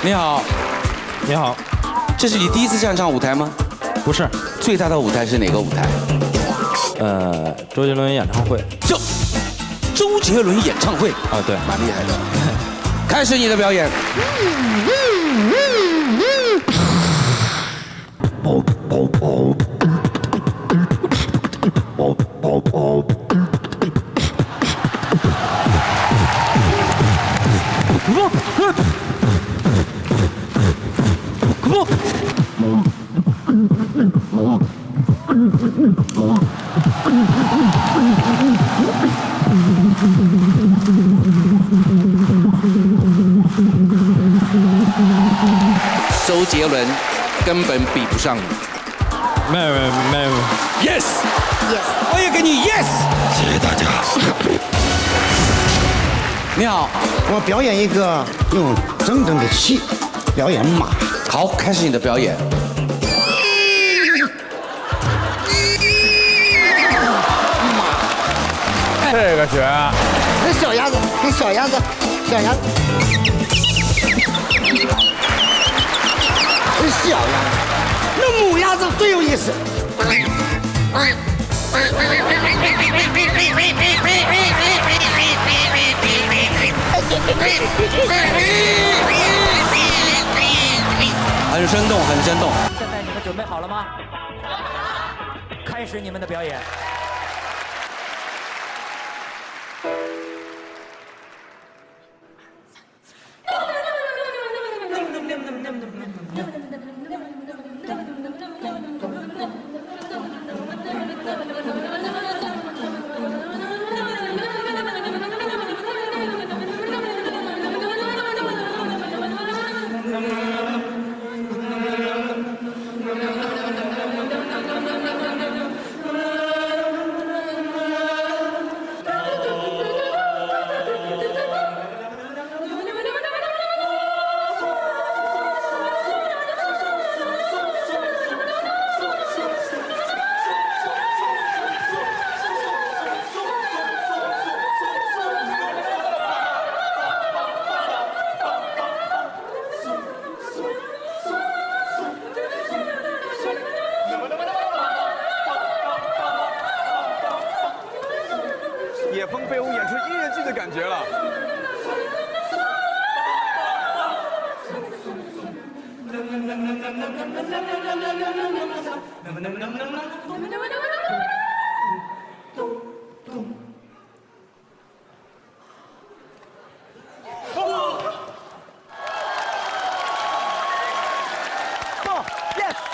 你好，你好，这是你第一次上舞台吗？不是，最大的舞台是哪个舞台？周杰伦演唱会。周杰伦演唱会啊，对，蛮厉害的。开始你的表演。周杰伦根本比不上你。没有。Yes， 我也给你 Yes。谢谢大家。你好，我表演一个用真正的气表演马。好，开始你的表演。这个学，那小鸭子，小鸭子，小鸭子，那母鸭子最有意思。很生动，很生动。现在你们准备好了吗？开始你们的表演。野蜂被我演出音乐剧的感觉了。Yes。